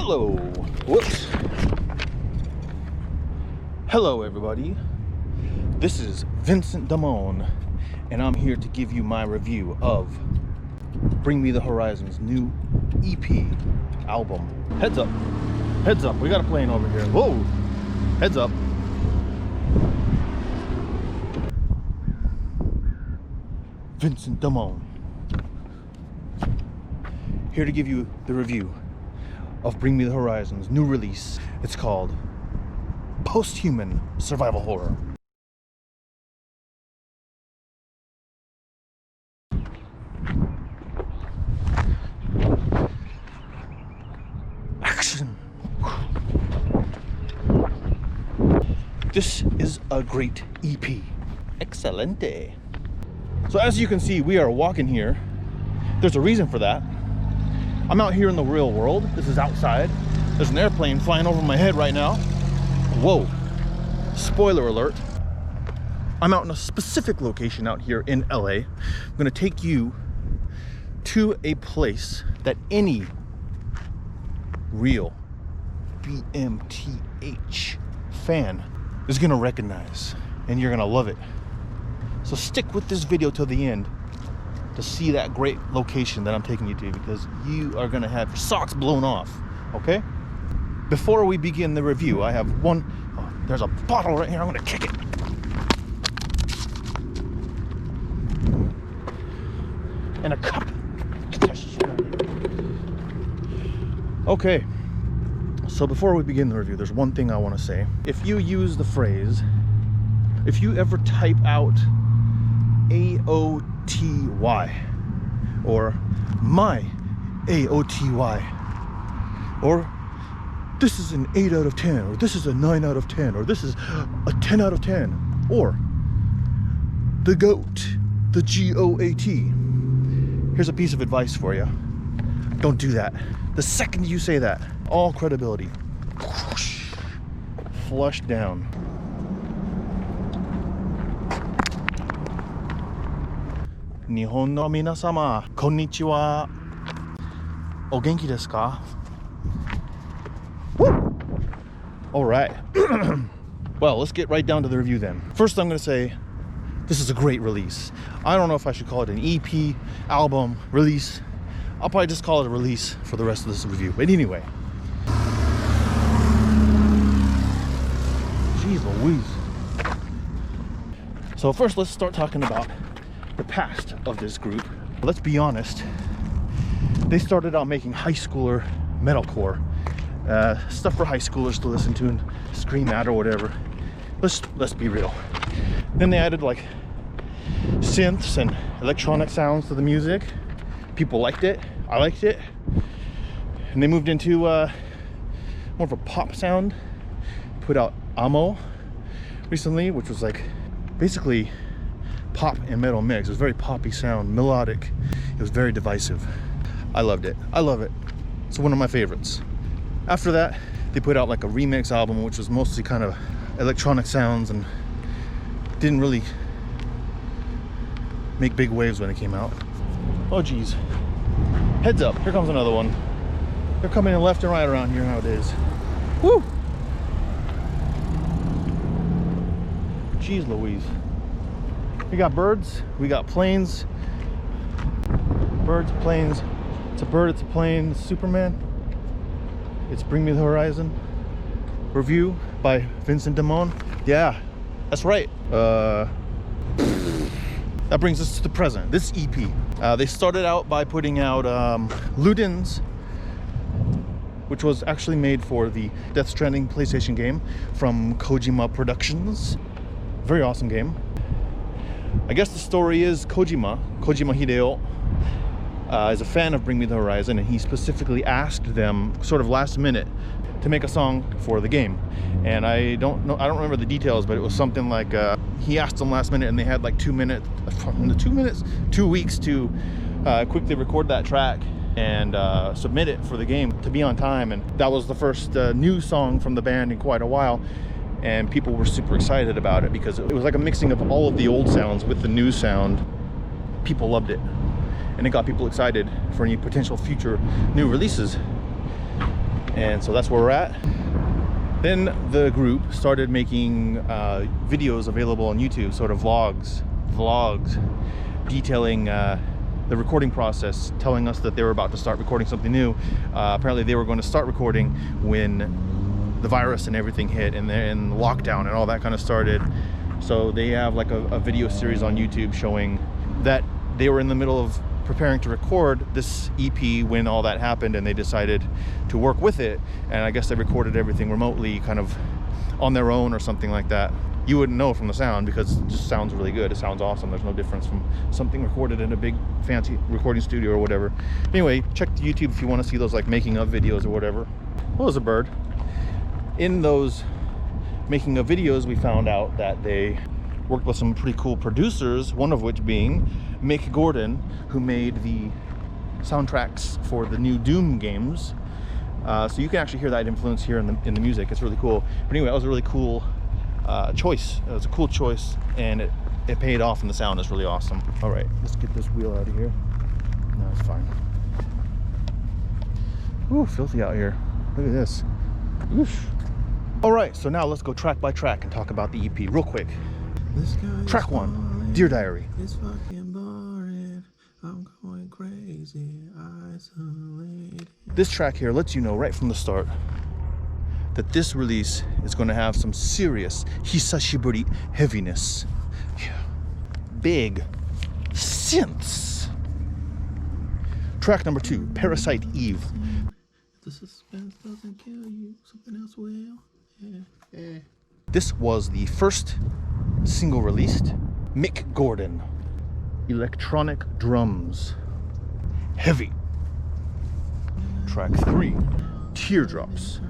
Hello. Whoops. Hello, everybody. This is Vincent Damone, and I'm here to give you my review of Bring Me the Horizon's new EP album. Heads up. Heads up. We got a plane over here. Whoa. Heads up. Vincent Damone. Here to give you the review of Bring Me the Horizon's new release. It's called Post-Human Survival Horror. Action. This is a great EP. Excelente. So as you can see, we are walking here. There's a reason for that. I'm out here in the real world. This is outside. There's an airplane flying over my head right now. Whoa. Spoiler alert. I'm out in a specific location out here in LA. I'm gonna take you to a place that any real BMTH fan is gonna recognize, and you're gonna love it. So stick with this video till the end to see that great location that I'm taking you to, because you are gonna have your socks blown off, okay? Before we begin the review, I have there's a bottle right here, I'm gonna kick it. And a cup. Get that shit out of here. Okay, so before we begin the review, there's one thing I wanna say. If you use the phrase, if you ever type out AOTY or my AOTY, or this is an 8 out of 10, or this is a 9 out of 10, or this is a 10 out of 10, or the GOAT, the GOAT. Here's a piece of advice for you. Don't do that. The second you say that, all credibility whoosh, flushed down. Nihon no minasama, konnichiwa. O genki desu ka? Woo! All right. Well, let's get right down to the review then. First, I'm going to say this is a great release. I don't know if I should call it an EP, album, release. I'll probably just call it a release for the rest of this review. But anyway. Jeez Louise. So first, let's start talking about the past of this group. Let's be honest, they started out making high schooler metalcore, stuff for high schoolers to listen to and scream at or whatever. Let's be real. Then they added like synths and electronic sounds to the music. People liked it. I liked it. And they moved into more of a pop sound. Put out Amo recently, which was like basically pop and metal mix. It was very poppy sound, melodic. It was very divisive. I loved it. I love it. It's one of my favorites. After that, they put out like a remix album, which was mostly kind of electronic sounds and didn't really make big waves when it came out. Oh geez. Heads up, here comes another one. They're coming in left and right around here nowadays. Woo! Jeez Louise. We got birds, we got planes. Birds, planes. It's a bird, it's a plane, it's Superman. It's Bring Me the Horizon. Review by Vincent Damone. Yeah, that's right. That brings us to the present, this EP. They started out by putting out Ludens, which was actually made for the Death Stranding PlayStation game from Kojima Productions. Very awesome game. I guess the story is Kojima Hideo is a fan of Bring Me the Horizon, and he specifically asked them sort of last minute to make a song for the game. And I don't remember the details, but it was something like he asked them last minute and they had like 2 weeks to quickly record that track and submit it for the game to be on time. And that was the first new song from the band in quite a while. And people were super excited about it because it was like a mixing of all of the old sounds with the new sound. People loved it, and it got people excited for any potential future new releases. And so that's where we're at. Then the group started making videos available on YouTube, sort of vlogs detailing the recording process, telling us that they were about to start recording something new. Apparently they were going to start recording when the virus and everything hit, and then lockdown and all that kind of started. So they have like a video series on YouTube showing that they were in the middle of preparing to record this EP when all that happened, and they decided to work with it. And I guess they recorded everything remotely, kind of on their own or something like that. You wouldn't know from the sound because it just sounds really good. It sounds awesome. There's no difference from something recorded in a big fancy recording studio or whatever. Anyway, check the YouTube if you want to see those like making of videos or whatever. Oh, there's a bird. In those making of videos, we found out that they worked with some pretty cool producers, one of which being Mick Gordon, who made the soundtracks for the new Doom games. So you can actually hear that influence here in the music. It's really cool. But anyway, that was a really cool choice. It was a cool choice, and it paid off, and the sound is really awesome. All right, let's get this wheel out of here. No, it's fine. Ooh, filthy out here. Look at this. Oof. All right, so now let's go track by track and talk about the EP real quick. Track 1, Dear Diary. It's fucking boring. I'm going crazy. Isolated. This track here lets you know right from the start that this release is going to have some serious hisashiburi heaviness. Yeah. Big synths. Track number 2, Parasite Eve. The suspense doesn't kill you. Something else will. Yeah. This was the first single released. Mick Gordon. Electronic drums. Heavy. Track 3, Teardrops.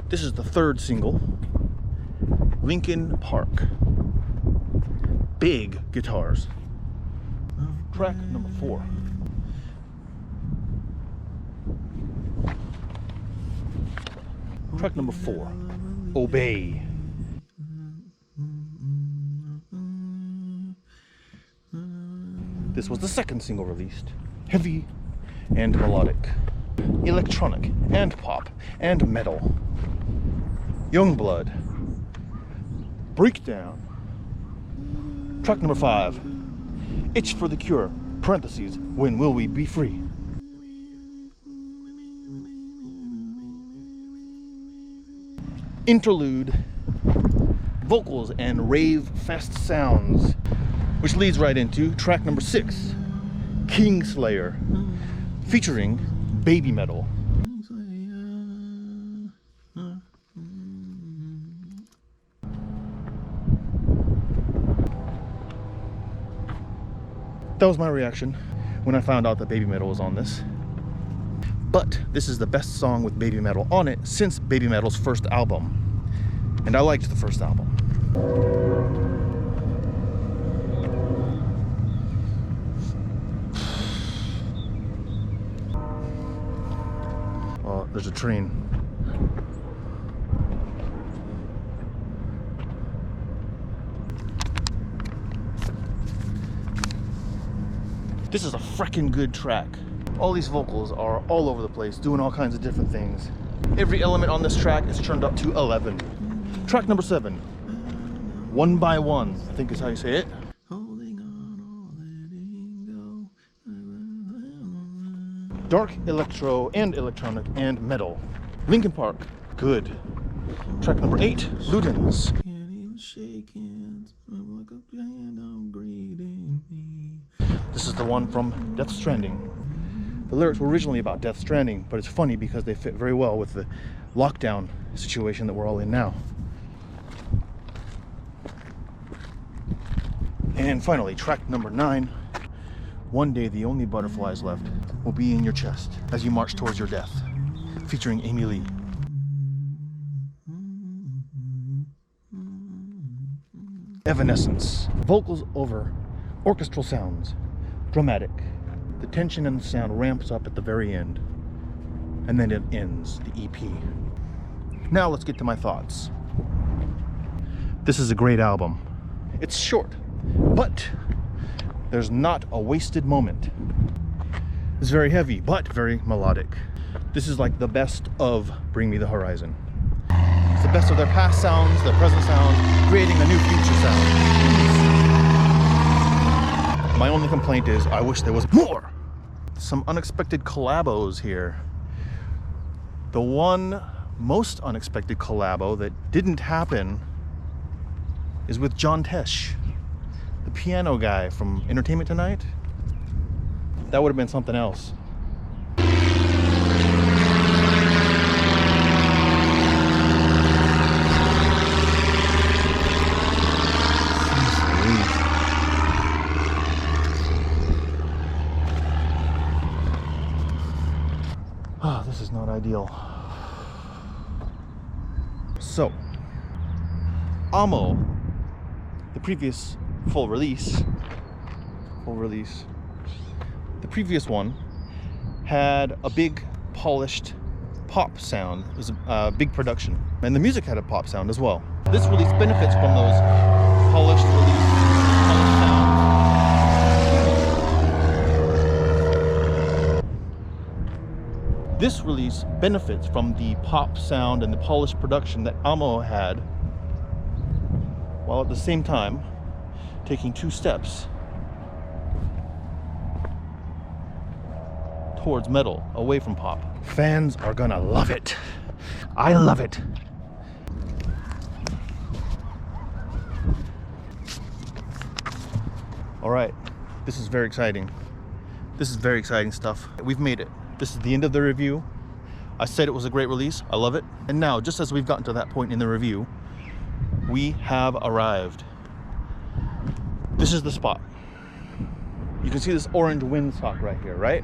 This is the third single, Linkin Park. Big guitars. Track number 4. Track number 4, Obey. This was the second single released. Heavy and melodic. Electronic and pop and metal. Youngblood. Breakdown. Track number 5, Itch for the Cure, parentheses, When Will We Be Free? Interlude, vocals and rave fest sounds, which leads right into track number 6, Kingslayer, featuring Babymetal. That was my reaction when I found out that Babymetal was on this. But this is the best song with Babymetal on it since Babymetal's first album. And I liked the first album. Oh, there's a train. This is a freaking good track. All these vocals are all over the place, doing all kinds of different things. Every element on this track is turned up to 11. Track number 7, One by One, I think is how you say it. Dark electro and electronic and metal. Linkin Park, good. Track number 8, Ludens. This is the one from Death Stranding. The lyrics were originally about Death Stranding, but it's funny because they fit very well with the lockdown situation that we're all in now. And finally, track number 9, One Day the Only Butterflies Left Will Be in Your Chest As You March Towards Your Death, featuring Amy Lee. Evanescence, vocals over orchestral sounds, dramatic. The tension and the sound ramps up at the very end, and then it ends the EP. Now let's get to my thoughts. This is a great album. It's short, but There's not a wasted moment. It's very heavy, but very melodic. This is like the best of Bring Me the Horizon. It's the best of their past sounds, their present sounds, creating a new future sound. My only complaint is I wish there was more. Some unexpected collabos here. The one most unexpected collabo that didn't happen is with John Tesh, the piano guy from Entertainment Tonight. That would have been something else. Oh, this is not ideal. So, Amo, the previous full release, the previous one had a big polished pop sound. It was a big production, and the music had a pop sound as well. This release benefits from those polished sounds. This release benefits from the pop sound and the polished production that Amo had, while at the same time taking 2 steps towards metal, away from pop. Fans are gonna love it. I love it. All right, this is very exciting. This is very exciting stuff. We've made it. This is the end of the review. I said it was a great release. I love it. And now, just as we've gotten to that point in the review, we have arrived. This is the spot. You can see this orange windsock right here, right?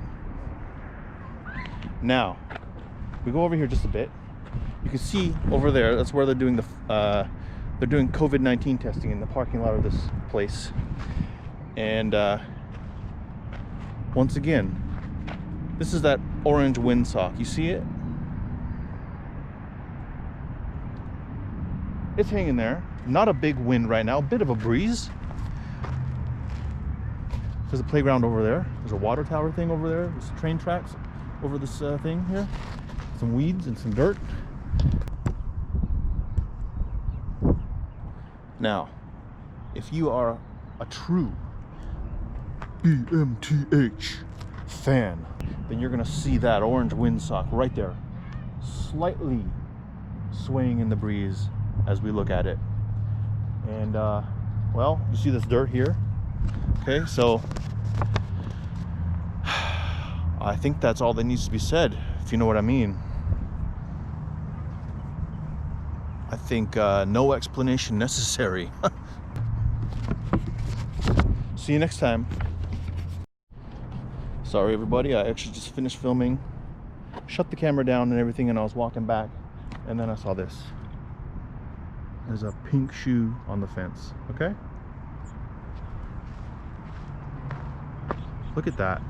Now, we go over here just a bit. You can see over there, that's where they're doing COVID-19 testing in the parking lot of this place. And once again, this is that orange windsock. You see it? It's hanging there. Not a big wind right now, a bit of a breeze. There's a playground over there. There's a water tower thing over there. There's train tracks over this thing here. Some weeds and some dirt. Now, if you are a true BMTH fan, then you're gonna see that orange windsock right there, slightly swaying in the breeze as we look at it. And well, you see this dirt here? Okay, so I think that's all that needs to be said, if you know what I mean. I think no explanation necessary. See you next time. Sorry everybody, I actually just finished filming, shut the camera down and everything, and I was walking back, and then I saw this. There's a pink shoe on the fence, okay? Look at that.